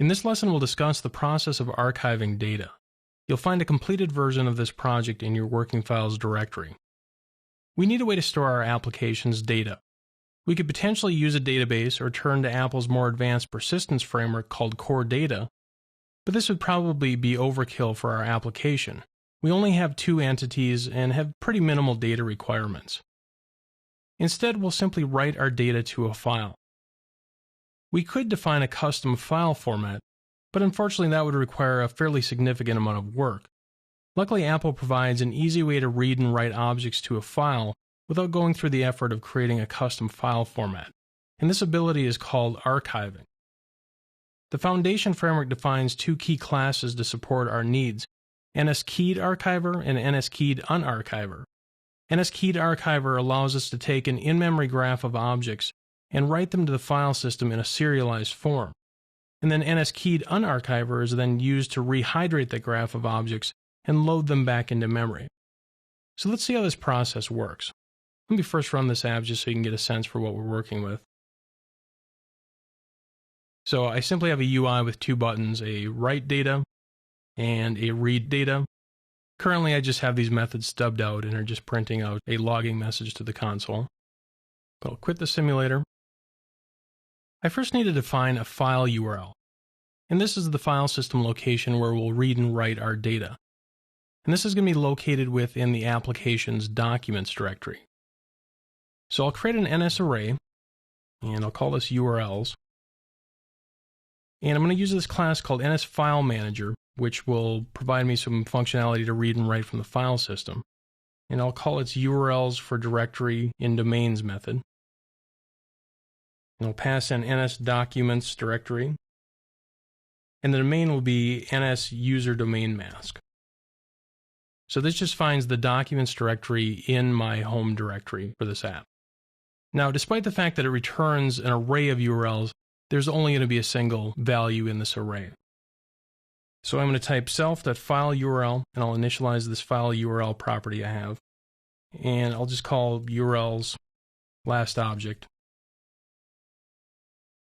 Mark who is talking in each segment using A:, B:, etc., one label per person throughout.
A: In this lesson, we'll discuss the process of archiving data. You'll find a completed version of this project in your Working Files directory. We need a way to store our application's data. We could potentially use a database or turn to Apple's more advanced persistence framework called Core Data, but this would probably be overkill for our application. We only have 2 entities and have pretty minimal data requirements. Instead, we'll simply write our data to a file. We could define a custom file format, but unfortunately that would require a fairly significant amount of work. Luckily, Apple provides an easy way to read and write objects to a file without going through the effort of creating a custom file format, and this ability is called archiving. The Foundation framework defines 2 key classes to support our needs: NSKeyed Archiver and NSKeyed Unarchiver. NSKeyed Archiver allows us to take an in-memory graph of objects and write them to the file system in a serialized form. And then NSKeyed Unarchiver is then used to rehydrate the graph of objects and load them back into memory. So let's see how this process works. Let me first run this app just so you can get a sense for what we're working with. So I simply have a UI with 2 buttons, a write data and a read data. Currently I just have these methods stubbed out and are just printing out a logging message to the console. I'll quit the simulator. I first need to define a file URL, and this is the file system location where we'll read and write our data. And this is going to be located within the application's documents directory. So I'll create an NS array, and I'll call this URLs. And I'm going to use this class called NS File Manager, which will provide me some functionality to read and write from the file system. And I'll call its URLs for directory in domains method. And I'll pass in NS Documents directory. And the domain will be NS User Domain Mask. So this just finds the documents directory in my home directory for this app. Now, despite the fact that it returns an array of URLs, there's only going to be a single value in this array. So I'm going to type self.fileURL, and I'll initialize this file URL property I have. And I'll just call URLs last object.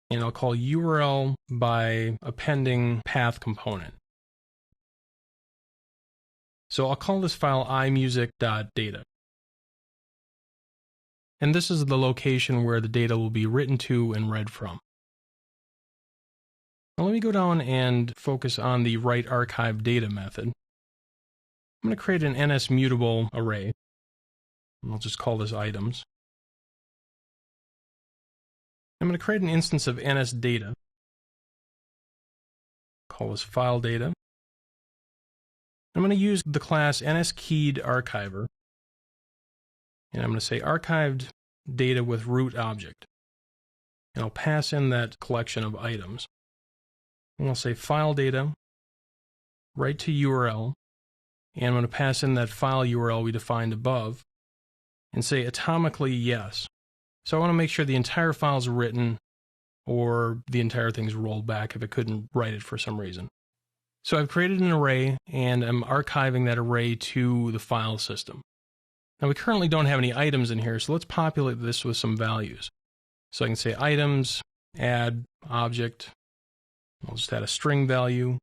A: And I'll call URL by appending path component. So I'll call this file imusic.data. And this is the location where the data will be written to and read from. Now let me go down and focus on the write archive data method. I'm going to create an NS mutable array. And I'll just call this items. I'm going to create an instance of NS data. Call this file data. I'm going to use the class NSKeyed Archiver. And I'm going to say archived data with root object. And I'll pass in that collection of items. And I'll say file data, write to URL, and I'm going to pass in that file URL we defined above, and say atomically yes. So I want to make sure the entire file is written, or the entire thing's rolled back if it couldn't write it for some reason. So I've created an array, and I'm archiving that array to the file system. Now we currently don't have any items in here, so let's populate this with some values. So I can say items, add object, I'll just add a string value,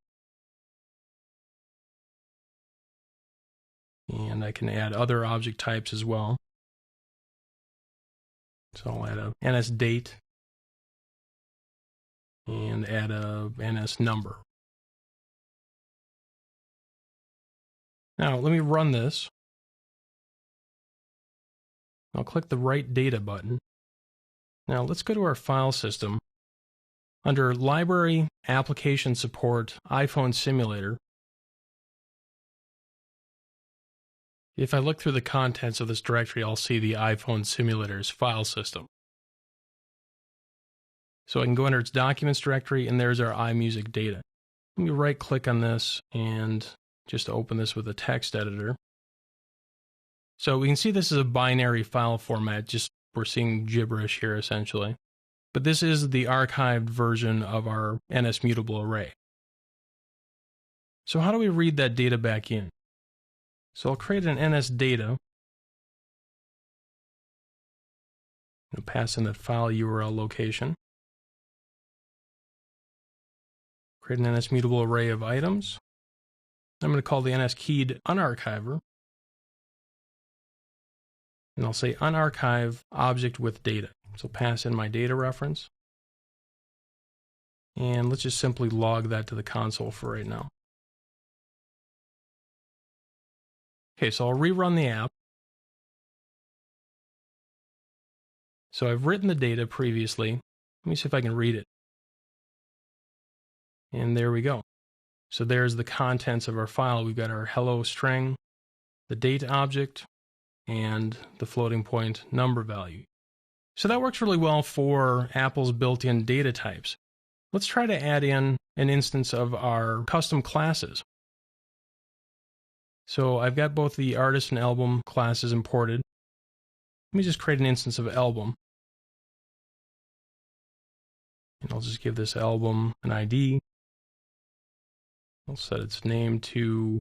A: and I can add other object types as well. So I'll add a NS date and add a NS number. Now let me run this. I'll click the Write Data button. Now let's go to our file system. Under Library, Application Support, iPhone Simulator, if I look through the contents of this directory, I'll see the iPhone Simulator's file system. So I can go under its Documents directory, and there's our iMusic data. Let me right-click on this and just open this with a text editor. So we can see this is a binary file format, just we're seeing gibberish here essentially. But this is the archived version of our NS mutable array. So how do we read that data back in? So I'll create an NS data. And pass in that file URL location. Create an NS mutable array of items. I'm going to call the NS-keyed unarchiver. And I'll say unarchive object with data. So pass in my data reference. And let's just simply log that to the console for right now. Okay, so I'll rerun the app. So I've written the data previously. Let me see if I can read it. And there we go. So there's the contents of our file. We've got our hello string, the date object, and the floating point number value. So that works really well for Apple's built-in data types. Let's try to add in an instance of our custom classes. So I've got both the artist and album classes imported. Let me just create an instance of album. And I'll just give this album an ID. I'll set its name to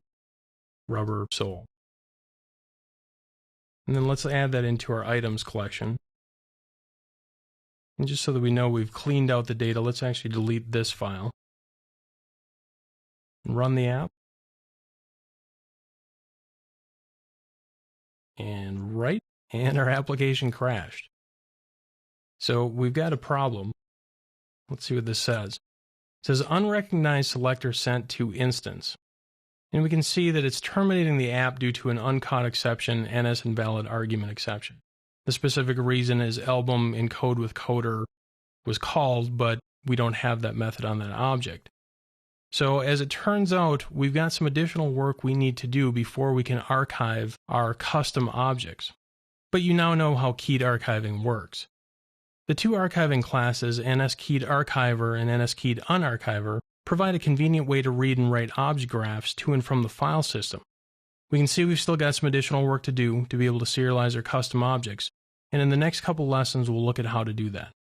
A: Rubber Soul. And then let's add that into our items collection. And just so that we know we've cleaned out the data, let's actually delete this file. And run the app. And our application crashed. So we've got a problem. Let's see what this says. It says unrecognized selector sent to instance. And we can see that it's terminating the app due to an uncaught exception, NS invalid argument exception. The specific reason is album encode with coder was called, but we don't have that method on that object. So as it turns out, we've got some additional work we need to do before we can archive our custom objects. But you now know how keyed archiving works. The two archiving classes, NS-keyed archiver and NS-keyed unarchiver, provide a convenient way to read and write object graphs to and from the file system. We can see we've still got some additional work to do to be able to serialize our custom objects, and in the next couple lessons we'll look at how to do that.